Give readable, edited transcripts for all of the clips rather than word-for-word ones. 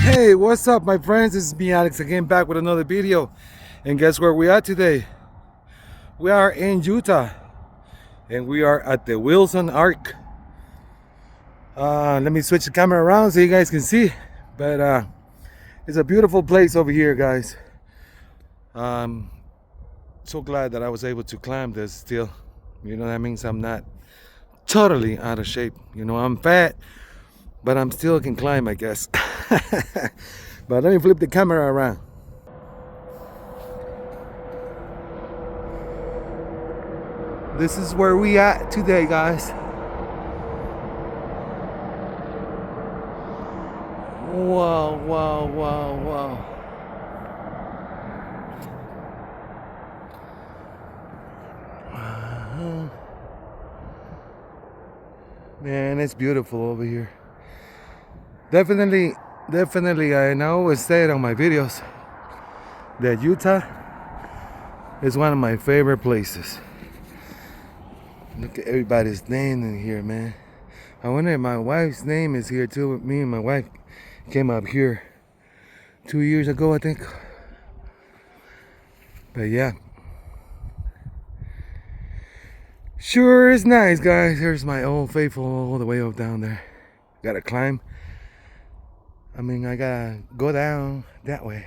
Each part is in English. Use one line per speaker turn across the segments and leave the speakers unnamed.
Hey, what's up, my friends? This is me, Alex, again, back with another video. And guess where we are today? We are in Utah, and we are at the Wilson Ark. Let me switch the camera around so you guys can see. But it's a beautiful place over here, guys. So glad that I was able to climb this still. You know, that means I'm not totally out of shape. You know, I'm fat, but I'm still can climb, I guess. But let me flip the camera around. This is where we at today, guys. Wow, wow, wow, wow. Man, it's beautiful over here. Definitely, and I always say it on my videos, that Utah is one of my favorite places. Look at everybody's name in here, man. I wonder if my wife's name is here too. Me and my wife came up here 2 years ago, I think. But yeah, sure is nice, guys. Here's my old faithful all the way up down there. Gotta climb. I mean, I gotta go down that way.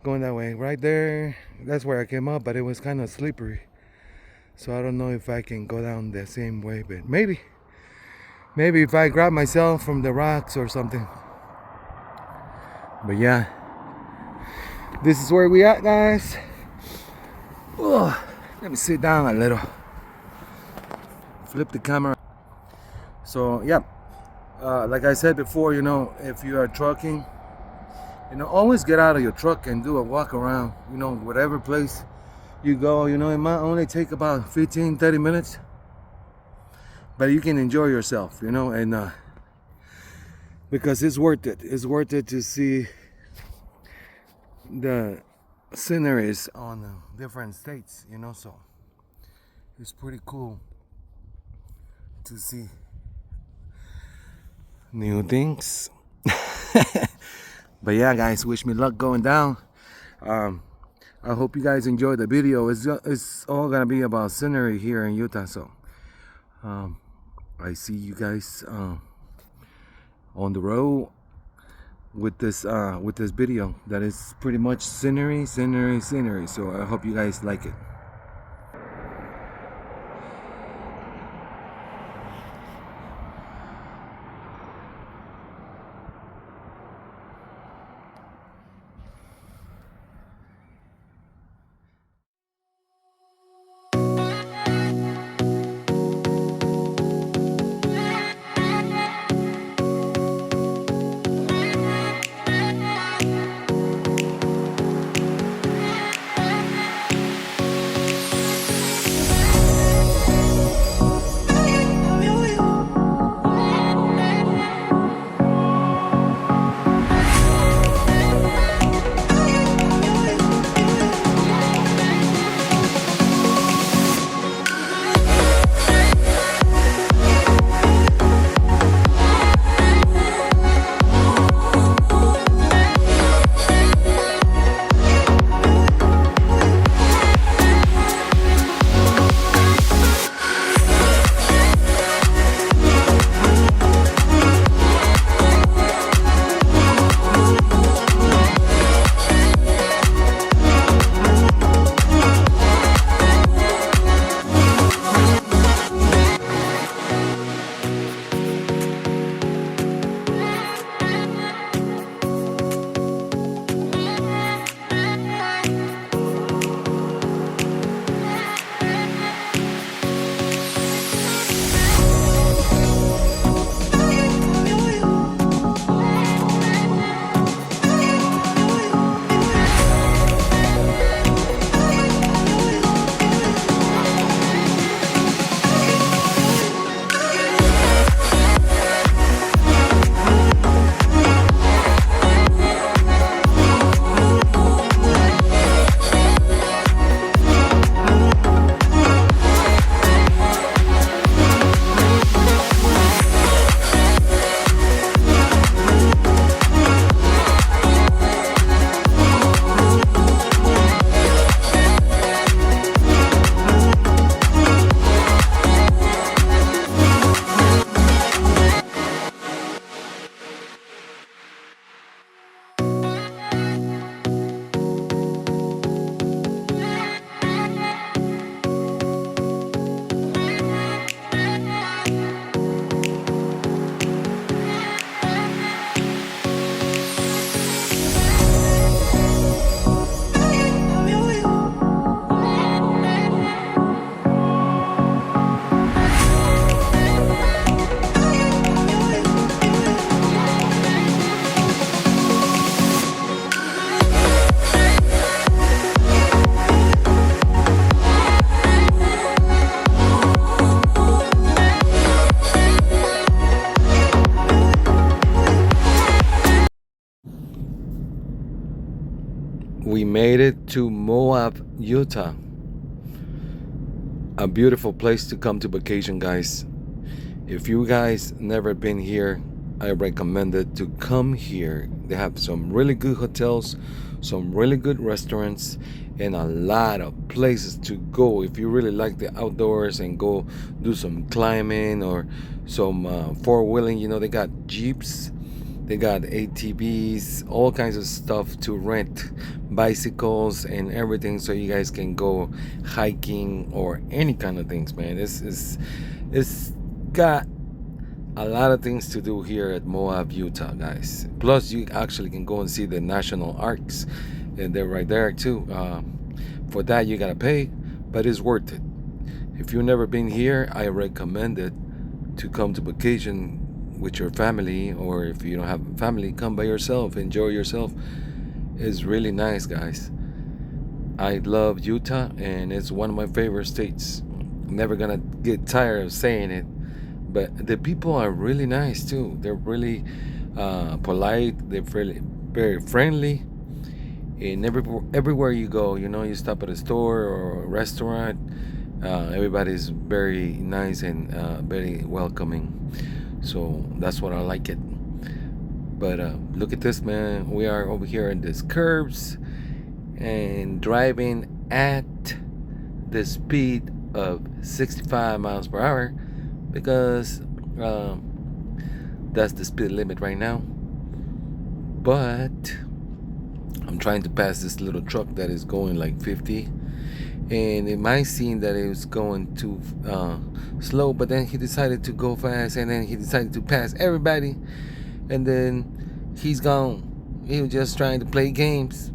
Going that way. Right there, that's where I came up, but it was kind of slippery. So I don't know if I can go down the same way, but maybe. Maybe if I grab myself from the rocks or something. But yeah, this is where we at, guys. Ugh. Let me sit down a little. Flip the camera. So yeah, like I said before, you know, if you are trucking, you know, always get out of your truck and do a walk around. You know, whatever place you go, you know, it might only take about 15-30 minutes, but you can enjoy yourself, you know, and because it's worth it. It's worth it to see the sceneries on different states, you know, so it's pretty cool to see new things. But yeah, guys, wish me luck going down. I hope you guys enjoyed the video. It's all gonna be about scenery here in Utah, so I see you guys on the road with this video that is pretty much scenery. So I hope you guys like it. We made it to Moab, Utah. A beautiful place to come to vacation, guys. If you guys never been here, I recommend it to come here. They have some really good hotels, some really good restaurants, and a lot of places to go. If you really like the outdoors and go do some climbing or some four-wheeling, they got Jeeps, they got ATVs, all kinds of stuff to rent, bicycles and everything, so you guys can go hiking or any kind of things, man. It's got a lot of things to do here at Moab, Utah, guys. Plus, you actually can go and see the national arcs, and they're right there too. For that, you gotta pay, but it's worth it. If you've never been here, I recommend it to come to vacation with your family, or if you don't have a family, come by yourself, enjoy yourself. It's really nice, guys. I love Utah, and it's one of my favorite states. I'm never gonna get tired of saying it, but the people are really nice too. They're really polite. They're very friendly. And everywhere you go, you stop at a store or a restaurant, everybody's very nice and very welcoming. So that's what I like it. But look at this, man. We are over here in these curves and driving at the speed of 65 miles per hour because that's the speed limit right now. But I'm trying to pass this little truck that is going like 50, and it might seem that it was going too slow, but then he decided to go fast, and then he decided to pass everybody, and then he's gone. He was just trying to play games.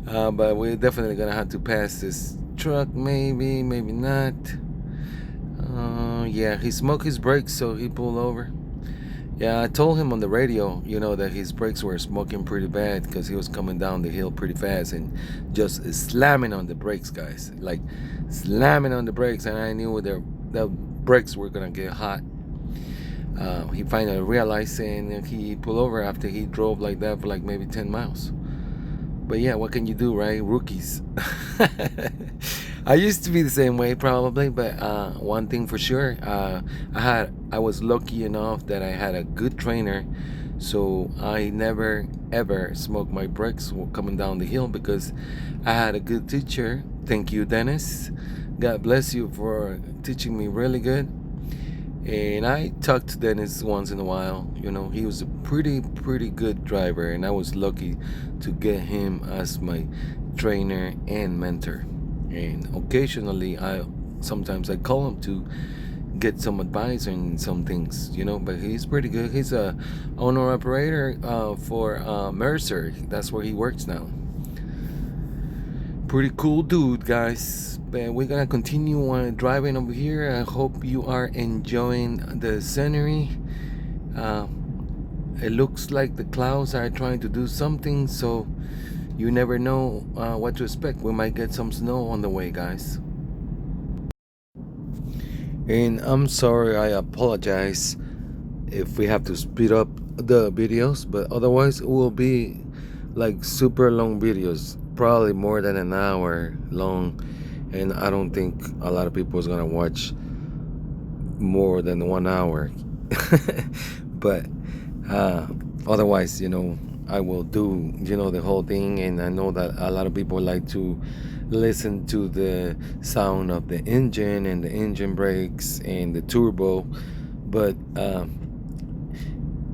But we're definitely gonna have to pass this truck, maybe not. Yeah, he smoked his brakes, so he pulled over. Yeah, I told him on the radio, that his brakes were smoking pretty bad because he was coming down the hill pretty fast and just slamming on the brakes, guys. Like slamming on the brakes, and I knew the brakes were gonna get hot. He finally realized, and he pulled over after he drove like that for like maybe 10 miles. But yeah, what can you do, right? Rookies. I used to be the same way probably, but one thing for sure, I was lucky enough that I had a good trainer, so I never ever smoked my brakes coming down the hill because I had a good teacher. Thank you, Dennis. God bless you for teaching me really good. And I talked to Dennis once in a while. He was a pretty good driver, and I was lucky to get him as my trainer and mentor. And occasionally, sometimes I call him to get some advice on some things, But he's pretty good. He's a owner operator for Mercer. That's where he works now. Pretty cool dude, guys. But we're gonna continue on driving over here. I hope you are enjoying the scenery. It looks like the clouds are trying to do something, so you never know what to expect. We might get some snow on the way, guys. And I'm sorry, I apologize if we have to speed up the videos, but otherwise it will be like super long videos, probably more than an hour long, and I don't think a lot of people is gonna watch more than 1 hour. But otherwise, I will do the whole thing, and I know that a lot of people like to listen to the sound of the engine and the engine brakes and the turbo, but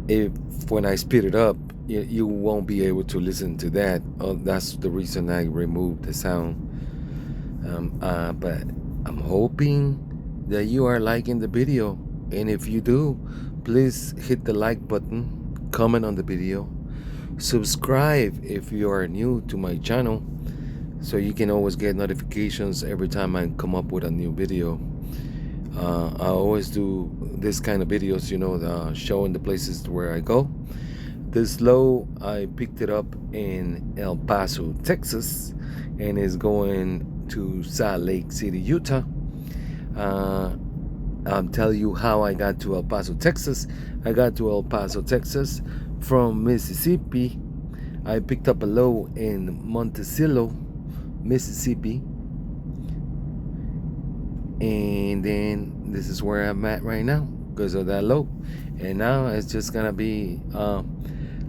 if when I speed it up, you won't be able to listen to that. That's the reason I removed the sound. But I'm hoping that you are liking the video, and if you do, please hit the like button, comment on the video, subscribe if you are new to my channel, so you can always get notifications every time I come up with a new video. I always do this kind of videos, showing the places where I go. This low, I picked it up in El Paso, Texas, and is going to Salt Lake City, Utah. I'll tell you how I got to El Paso, Texas. I got to El Paso, Texas from Mississippi. I picked up a load in Monticello, Mississippi, and then this is where I'm at right now because of that load. And now it's just gonna be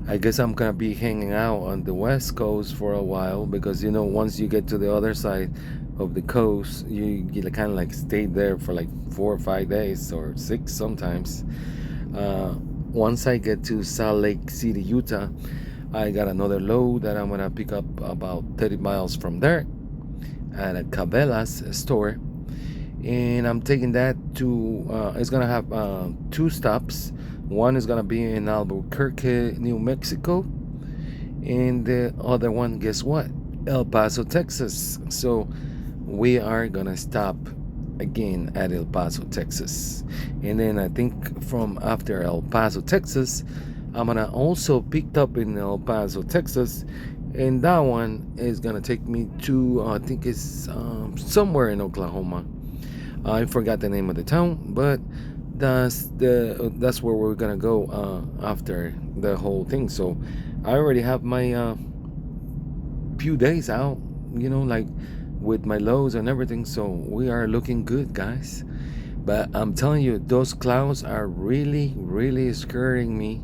I guess I'm gonna be hanging out on the west coast for a while, because once you get to the other side of the coast, you kind of like stay there for like 4 or 5 days or 6 sometimes. Once I get to Salt Lake City, Utah, I got another load that I'm gonna pick up about 30 miles from there at a Cabela's store, and I'm taking that to it's gonna have 2 stops. One is gonna be in Albuquerque, New Mexico, and the other one, guess what? El Paso, Texas. So we are gonna stop again at El Paso, Texas, and then I think from after El Paso, Texas, I'm gonna also pick up in El Paso, Texas, and that one is gonna take me to I think it's somewhere in Oklahoma. I forgot the name of the town, but that's where we're gonna go after the whole thing. So I already have my few days out, like with my lows and everything. So we are looking good, guys. But I'm telling you, those clouds are really, really scaring me,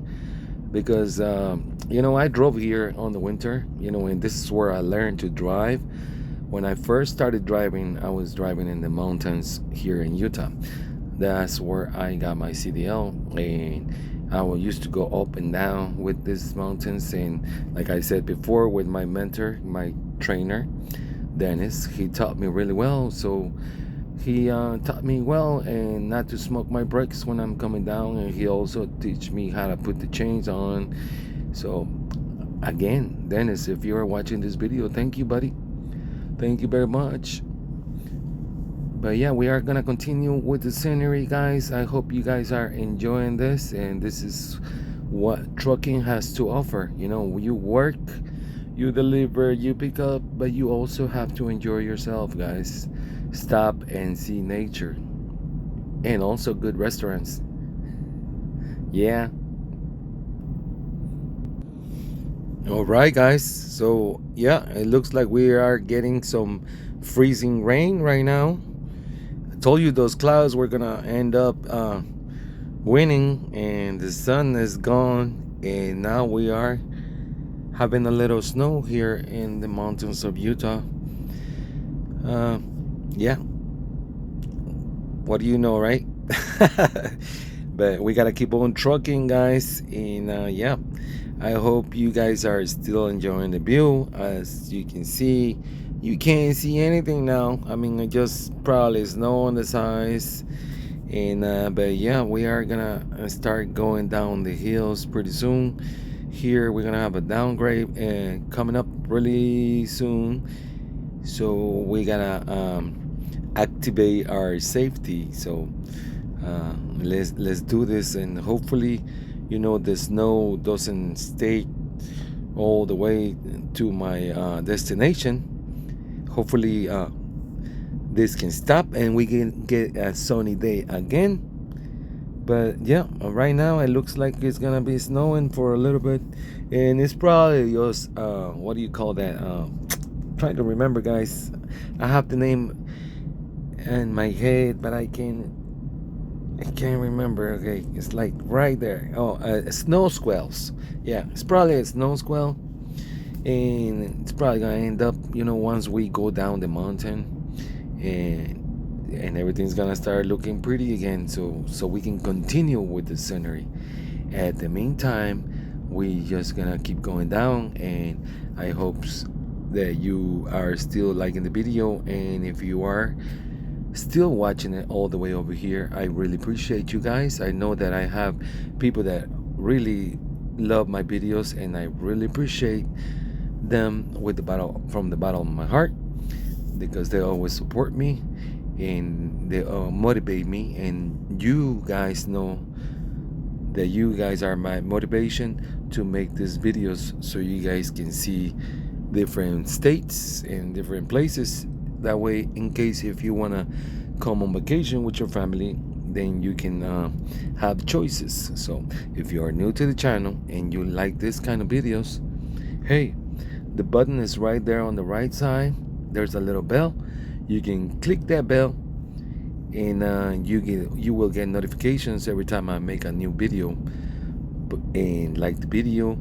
because I drove here on the winter, and this is where I learned to drive. When I first started driving, I was driving in the mountains here in Utah. That's where I got my CDL, and I used to go up and down with these mountains. And like I said before, with my mentor, my trainer, Dennis, he taught me really well. So he taught me well and not to smoke my brakes when I'm coming down, and he also teach me how to put the chains on. So again, Dennis, if you are watching this video, thank you, buddy. Thank you very much. But yeah, we are gonna continue with the scenery, guys. I hope you guys are enjoying this, and this is what trucking has to offer. You work, you deliver, you pick up, but you also have to enjoy yourself, guys. Stop and see nature, and also good restaurants. Yeah. All right, guys. So yeah, it looks like we are getting some freezing rain right now. I told you those clouds were gonna end up winning, and the sun is gone, and now we are having a little snow here in the mountains of Utah. Yeah. What do you know, right? But we gotta keep on trucking, guys, and yeah. I hope you guys are still enjoying the view. As you can see, you can't see anything now. I mean, it just probably snow on the sides. And but yeah, we are gonna start going down the hills pretty soon. Here we're gonna have a downgrade and coming up really soon. So we gotta activate our safety. So let's do this, and hopefully the snow doesn't stay all the way to my destination. Hopefully this can stop and we can get a sunny day again. But yeah, right now it looks like it's gonna be snowing for a little bit, and it's probably just what do you call that, trying to remember, guys. I have the name in my head, but I can't remember. Okay, it's like right there. Oh, snow squalls. Yeah, it's probably a snow squall, and it's probably gonna end up, once we go down the mountain, and everything's gonna start looking pretty again. So we can continue with the scenery. At the meantime, we just gonna keep going down, and I hope that you are still liking the video, and if you are still watching it all the way over here, I really appreciate you guys. I know that I have people that really love my videos, and I really appreciate them from the bottom of my heart, because they always support me and they motivate me, and you guys know that you guys are my motivation to make these videos, so you guys can see different states and different places. That way, in case if you want to come on vacation with your family, then you can have choices. So if you are new to the channel and you like this kind of videos, Hey, the button is right there on the right side. There's a little bell. You can click that bell, and you will get notifications every time I make a new video. And like the video,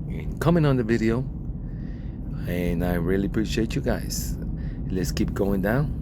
and comment on the video. And I really appreciate you guys. Let's keep going down.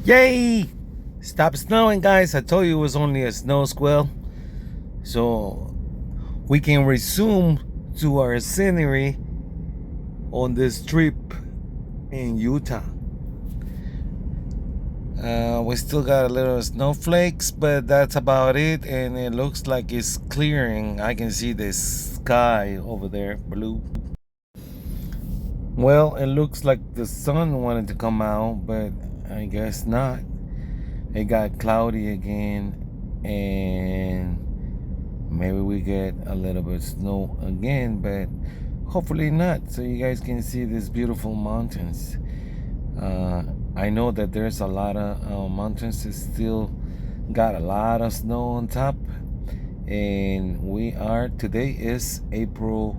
Yay! Stop snowing, guys. I told you it was only a snow squall. So we can resume to our scenery on this trip in Utah. We still got a little snowflakes, but that's about it. And it looks like it's clearing. I can see the sky over there, blue. Well, it looks like the sun wanted to come out, but I guess not. It got cloudy again, and maybe we get a little bit of snow again, but hopefully not, so you guys can see these beautiful mountains. I know that there's a lot of mountains that still got a lot of snow on top, and today is April,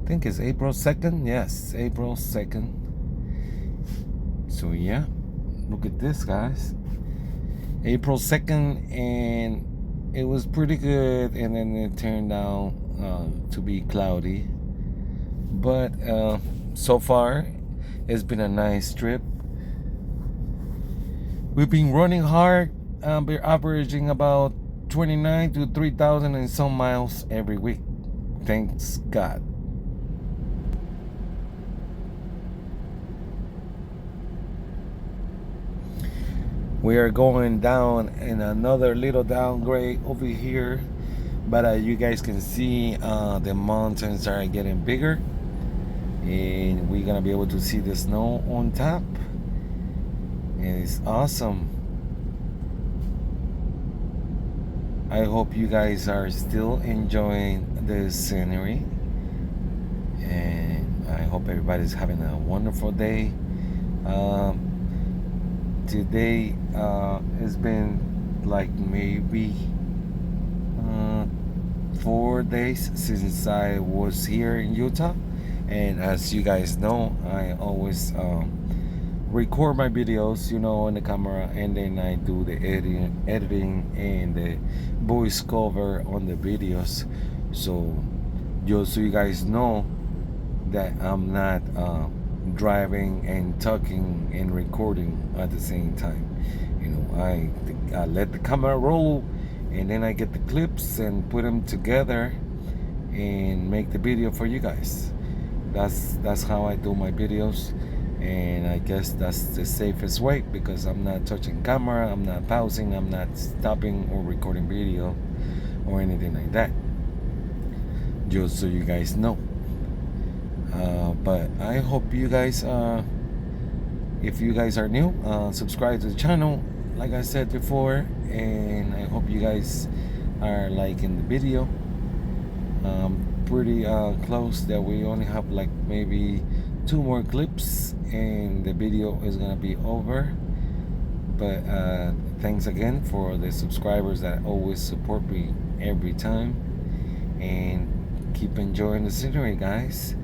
I think it's April 2nd. Yes, April 2nd. So yeah, look at this, guys. April 2nd, and it was pretty good, and then it turned out to be cloudy. But so far, it's been a nice trip. We've been running hard. We're averaging about 29 to 3,000 and some miles every week. Thanks God. We are going down in another little downgrade over here, but you guys can see the mountains are getting bigger, and we're gonna be able to see the snow on top, and it's awesome. I hope you guys are still enjoying the scenery, and I hope everybody's having a wonderful day. Today it's been like maybe 4 days since I was here in Utah, and as you guys know, I always record my videos, on the camera, and then I do the editing and the voice cover on the videos. So just so you guys know that I'm not driving and talking and recording at the same time. I let the camera roll, and then I get the clips and put them together and make the video for you guys. That's how I do my videos, and I guess that's the safest way, because I'm not touching camera, I'm not pausing, I'm not stopping or recording video or anything like that, just so you guys know. But I hope you guys, if you guys are new, subscribe to the channel like I said before, and I hope you guys are liking the video. Pretty close that we only have like maybe 2 more clips and the video is gonna be over. But thanks again for the subscribers that always support me every time, and keep enjoying the scenery, guys.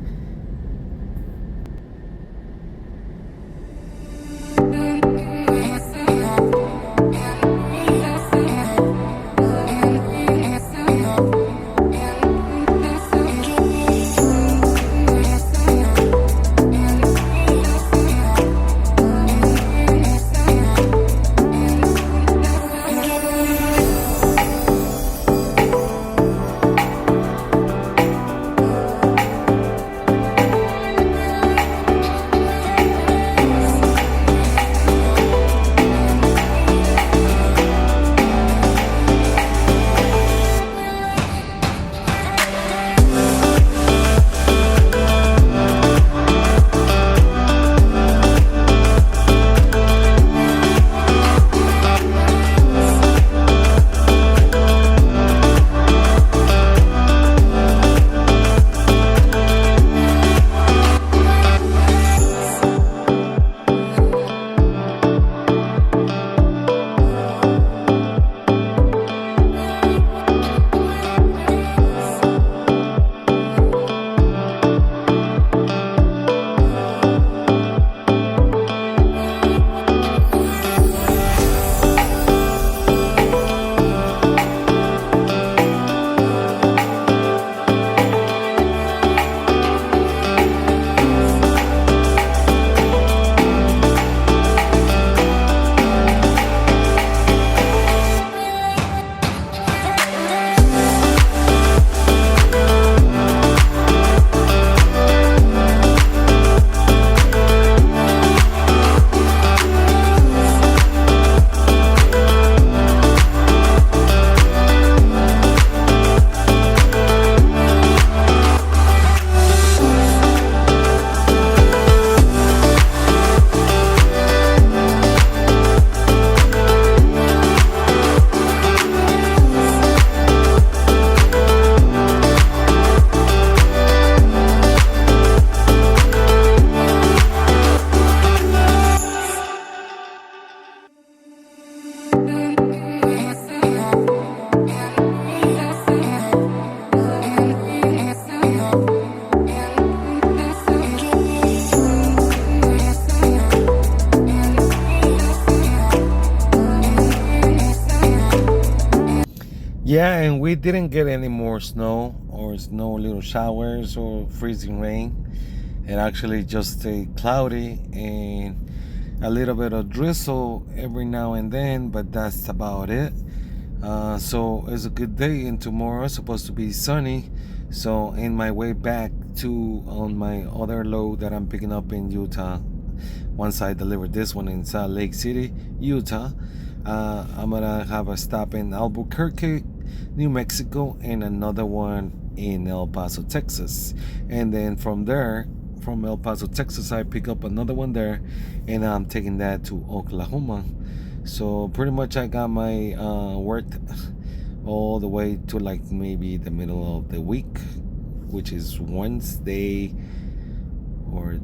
we didn't get any more snow or little showers or freezing rain. It actually just stayed cloudy and a little bit of drizzle every now and then, but that's about it. So it's a good day, and tomorrow is supposed to be sunny. So in my way back to on my other load that I'm picking up in Utah, once I deliver this one in Salt Lake City, Utah, I'm gonna have a stop in Albuquerque, New Mexico, and another one in El Paso, Texas. And then from there, from El Paso, Texas, I pick up another one there, and I'm taking that to Oklahoma. So pretty much I got my work all the way to like maybe the middle of the week, which is Wednesday, or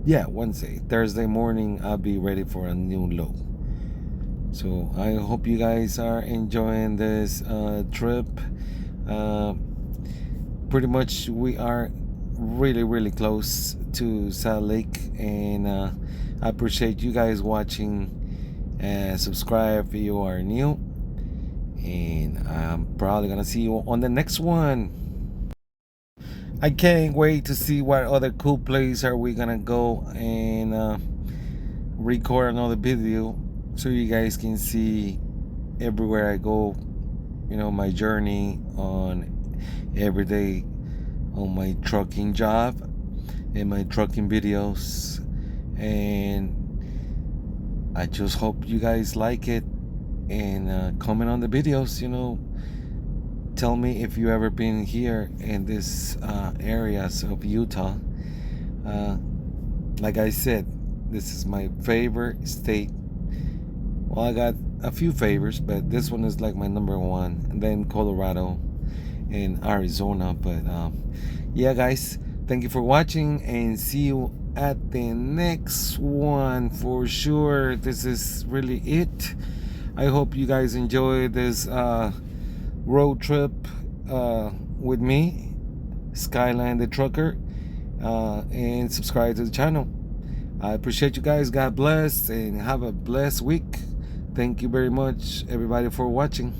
yeah, Wednesday. Thursday morning I'll be ready for a new load. So I hope you guys are enjoying this trip. Pretty much we are really close to Salt Lake, and I appreciate you guys watching. Subscribe if you are new, and I'm probably gonna see you on the next one. I can't wait to see what other cool place are we gonna go and record another video so you guys can see everywhere I go, you know, my journey on every day on my trucking job and my trucking videos. And I just hope you guys like it, and comment on the videos, you know. Tell me if you ever been here in this areas of Utah. Like I said, this is my favorite state. Well, I got a few favorites, but this one is like my number one, and then Colorado and Arizona. But yeah, guys, thank you for watching, and see you at the next one for sure. This is really it. I hope you guys enjoy this road trip with me, Skyline the Trucker, and subscribe to the channel. I appreciate you guys. God bless, and have a blessed week. Thank you very much, everybody, for watching.